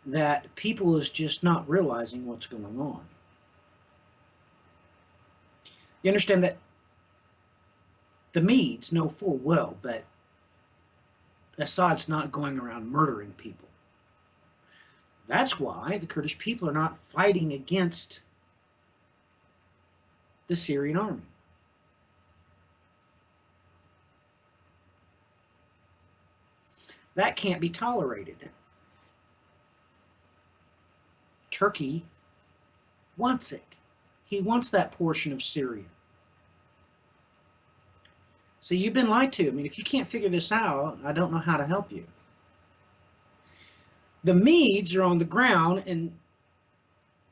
that people is just not realizing what's going on. You understand that the Medes know full well that Assad's not going around murdering people. That's why the Kurdish people are not fighting against the Syrian army. That can't be tolerated. Turkey wants it. He wants that portion of Syria. So you've been lied to. I mean, if you can't figure this out, I don't know how to help you. The Medes are on the ground, and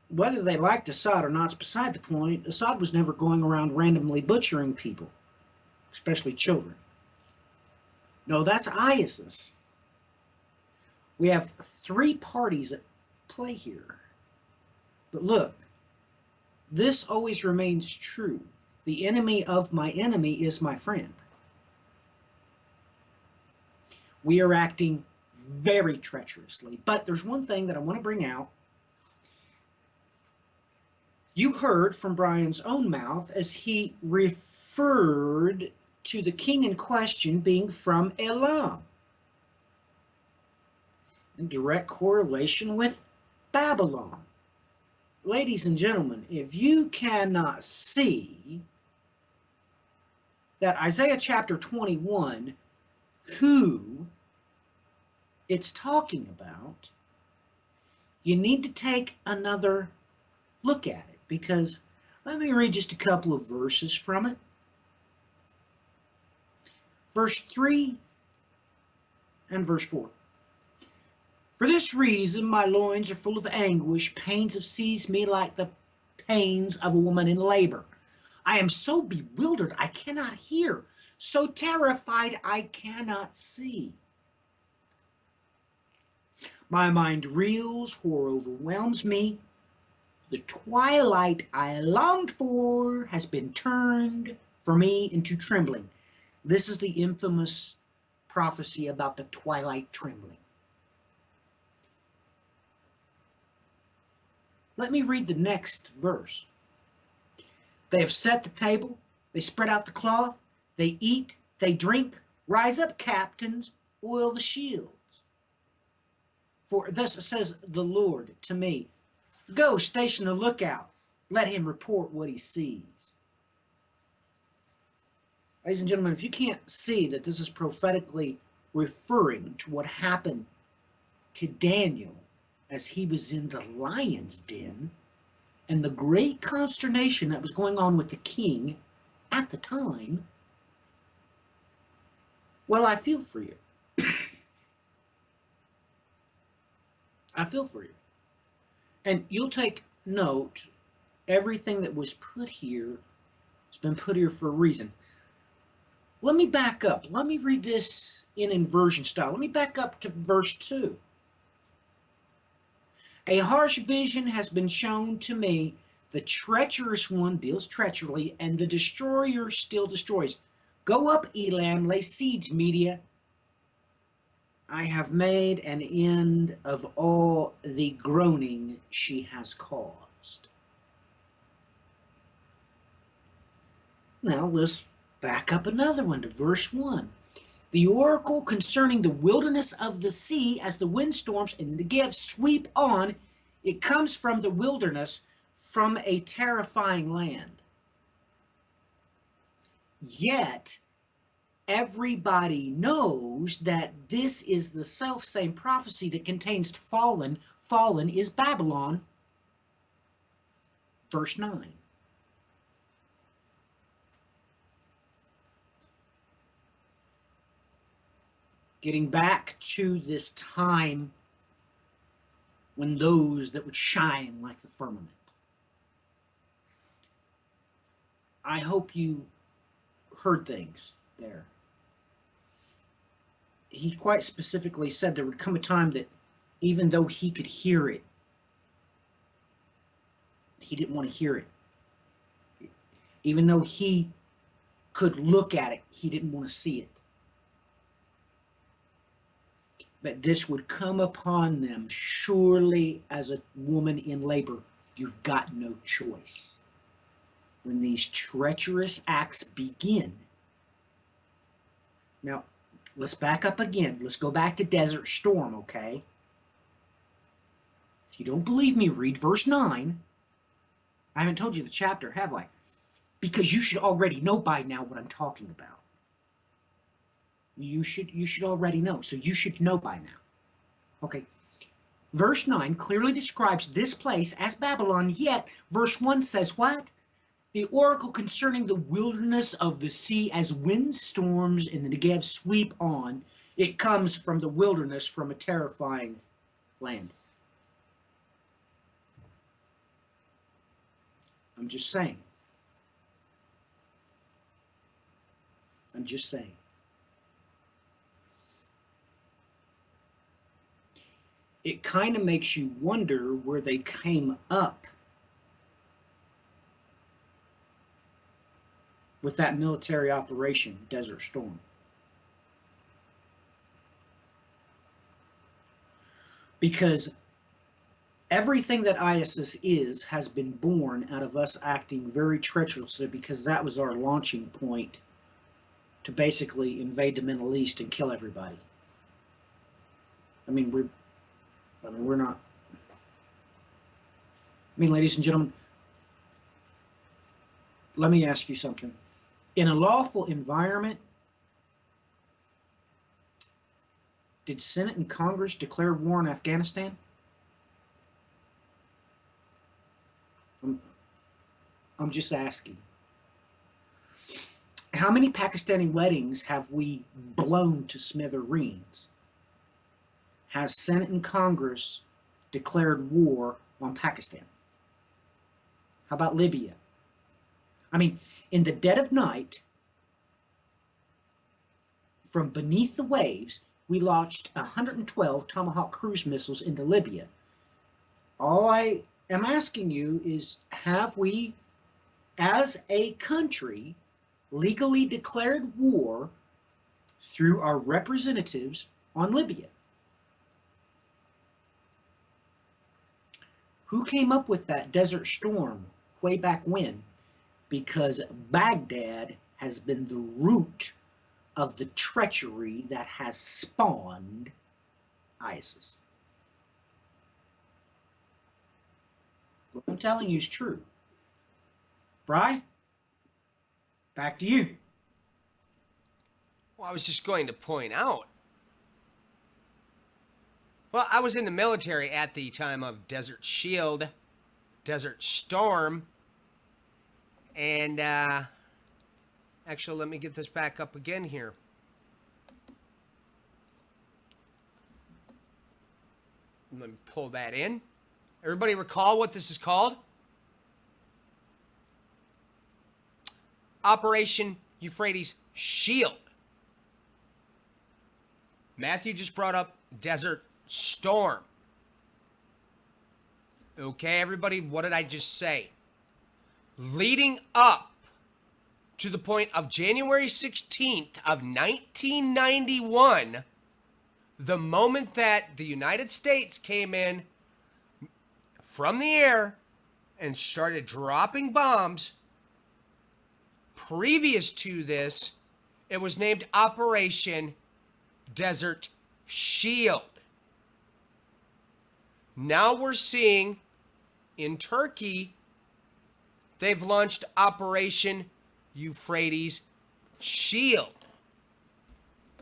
whether they liked Assad or not is beside the point. Assad was never going around randomly butchering people, especially children. No, that's ISIS. We have three parties at play here. But look, this always remains true. The enemy of my enemy is my friend. We are acting very treacherously. But there's one thing that I want to bring out. You heard from Brian's own mouth as he referred to the king in question being from Elam, in direct correlation with Babylon. Ladies and gentlemen, if you cannot see that Isaiah chapter 21, who it's talking about, you need to take another look at it, because let me read just a couple of verses from it. Verse 3 and verse 4. For this reason my loins are full of anguish, pains have seized me like the pains of a woman in labor. I am so bewildered I cannot hear, so terrified I cannot see. My mind reels, horror overwhelms me. The twilight I longed for has been turned for me into trembling. This is the infamous prophecy about the twilight trembling. Let me read the next verse. They have set the table, they spread out the cloth, they eat, they drink, rise up captains, oil the shields. For thus says the Lord to me, go station a lookout, let him report what he sees. Ladies and gentlemen, if you can't see that this is prophetically referring to what happened to Daniel as he was in the lion's den, and the great consternation that was going on with the king at the time, well, I feel for you. I feel for you. And you'll take note, everything that was put here has been put here for a reason. Let me back up. Let me read this in inversion style. Let me back up to verse 2. A harsh vision has been shown to me. The treacherous one deals treacherously, and the destroyer still destroys. Go up, Elam, lay siege, Media. I have made an end of all the groaning she has caused. Now let's back up another one to verse 1. The oracle concerning the wilderness of the sea as the windstorms and the Negev sweep on, it comes from the wilderness, from a terrifying land. Yet, everybody knows that this is the self-same prophecy that contains fallen. Fallen is Babylon. Verse 9. Getting back to this time when those that would shine like the firmament. I hope you heard things there. He quite specifically said there would come a time that even though he could hear it, he didn't want to hear it. Even though he could look at it, he didn't want to see it. But this would come upon them surely as a woman in labor. You've got no choice. When these treacherous acts begin. Now, let's back up again. Let's go back to Desert Storm, okay? If you don't believe me, read verse 9. I haven't told you the chapter, have I? Because you should already know by now what I'm talking about. You should already know. So you should know by now. Okay. Verse 9 clearly describes this place as Babylon, yet verse 1 says what? The oracle concerning the wilderness of the sea as windstorms in the Negev sweep on. It comes from the wilderness, from a terrifying land. I'm just saying. I'm just saying. It kind of makes you wonder where they came up with that military operation, Desert Storm. because everything that ISIS is has been born out of us acting very treacherously, because that was our launching point to basically invade the Middle East and kill everybody. We're not. Ladies and gentlemen, let me ask you something. In a lawful environment, did Senate and Congress declare war on Afghanistan? I'm just asking. How many Pakistani weddings have we blown to smithereens? Has Senate and Congress declared war on Pakistan? How about Libya? In the dead of night, from beneath the waves, we launched 112 Tomahawk cruise missiles into Libya. All I am asking you is, have we, as a country, legally declared war through our representatives on Libya? Who came up with that Desert Storm way back when? Because Baghdad has been the root of the treachery that has spawned ISIS. What I'm telling you is true. Bri, back to you. Well, I was just going to point out. Well, I was in the military at the time of Desert Shield, Desert Storm, and actually, let me get this back up again here. Let me pull that in. Everybody recall what this is called? Operation Euphrates Shield. Matthew just brought up Desert Storm. Okay, everybody, what did I just say? Leading up to the point of January 16th of 1991, the moment that the United States came in from the air and started dropping bombs, previous to this, it was named Operation Desert Shield. Now we're seeing in Turkey, they've launched Operation Euphrates Shield.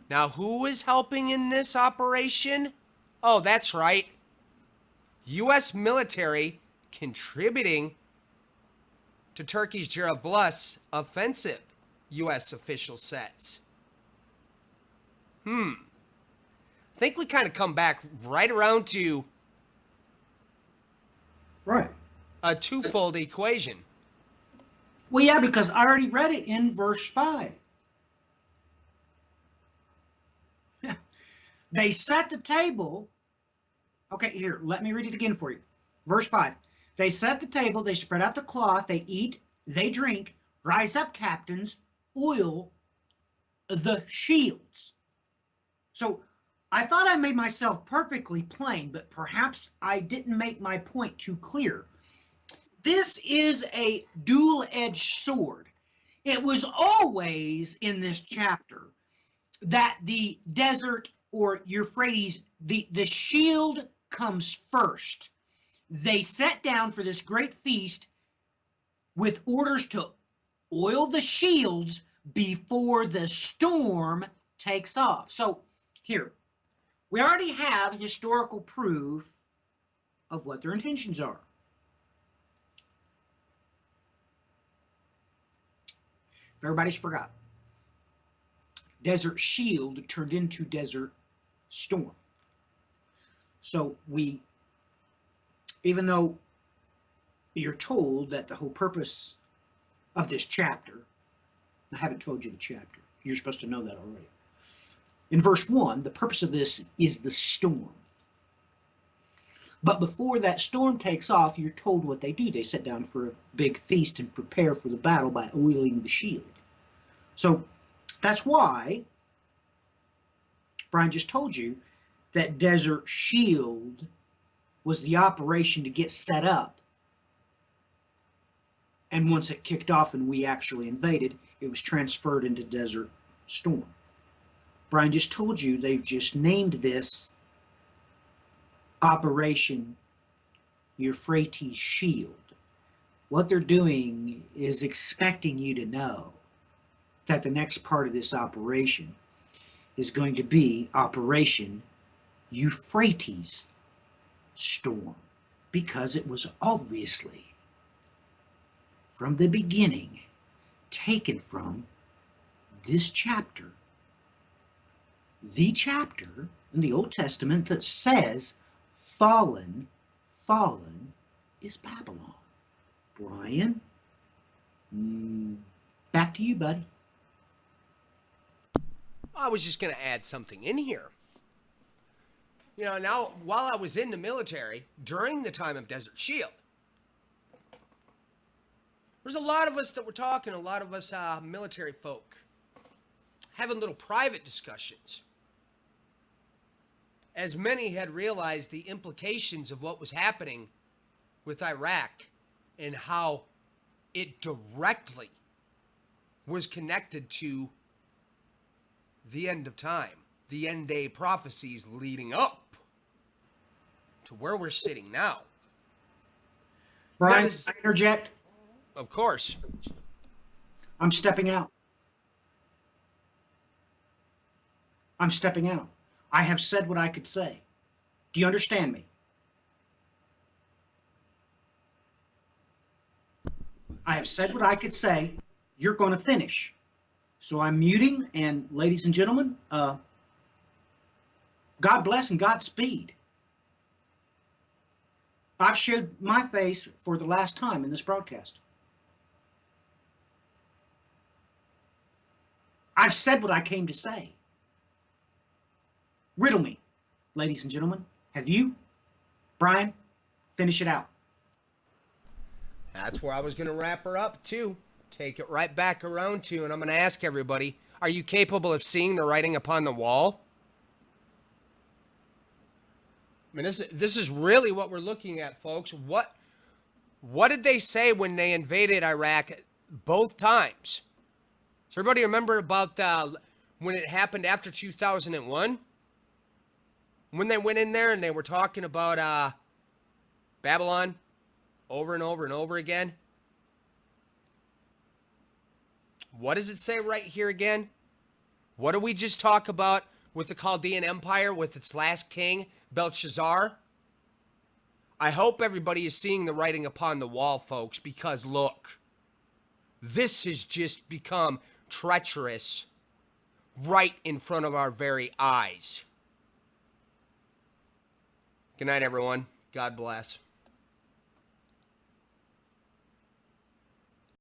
Now, who is helping in this operation? Oh, that's right. U.S. military contributing to Turkey's Cerablus's offensive, U.S. official says. I think we kind of come back right around to Right. a twofold equation. Well, yeah, because I already read it in verse 5. They set the table. Okay, here, let me read it again for you. Verse 5. They set the table, they spread out the cloth, they eat, they drink, rise up captains, oil the shields. So I thought I made myself perfectly plain, but perhaps I didn't make my point too clear. This is a dual-edged sword. It was always in this chapter that the desert or Euphrates, the shield comes first. They sat down for this great feast with orders to oil the shields before the storm takes off. So here, we already have historical proof of what their intentions are. If everybody's forgot, Desert Shield turned into Desert Storm. So even though you're told that the whole purpose of this chapter, I haven't told you the chapter, you're supposed to know that already. In verse 1, the purpose of this is the storm. But before that storm takes off, you're told what they do. They sit down for a big feast and prepare for the battle by oiling the shield. So that's why Brian just told you that Desert Shield was the operation to get set up. And once it kicked off and we actually invaded, it was transferred into Desert Storm. Brian just told you they've just named this Operation Euphrates Shield. What they're doing is expecting you to know that the next part of this operation is going to be Operation Euphrates Storm, because it was obviously from the beginning taken from this chapter, the chapter in the Old Testament that says fallen is Babylon. Brian, back to you, buddy. I was just going to add something in here. You know, now, while I was in the military, during the time of Desert Shield, there's a lot of us that were talking, a lot of us military folk, having little private discussions, as many had realized the implications of what was happening with Iraq and how it directly was connected to the end of time, the end day prophecies leading up to where we're sitting now. Brian, can I interject? Of course. I'm stepping out. I'm stepping out. I have said what I could say. Do you understand me? I have said what I could say. You're going to finish. So I'm muting, and ladies and gentlemen, God bless and Godspeed. I've showed my face for the last time in this broadcast. I've said what I came to say. Riddle me, ladies and gentlemen. Have you? Brian, finish it out. That's where I was going to wrap her up, too. Take it right back around to, and I'm going to ask everybody, are you capable of seeing the writing upon the wall? I mean, this is really what we're looking at, folks. What did they say when they invaded Iraq both times? Does everybody remember about when it happened after 2001? When they went in there and they were talking about Babylon over and over and over again? What does it say right here again? What did we just talk about with the Chaldean Empire, with its last king, Belshazzar? I hope everybody is seeing the writing upon the wall, folks, because look, this has just become treacherous right in front of our very eyes. Good night, everyone. God bless.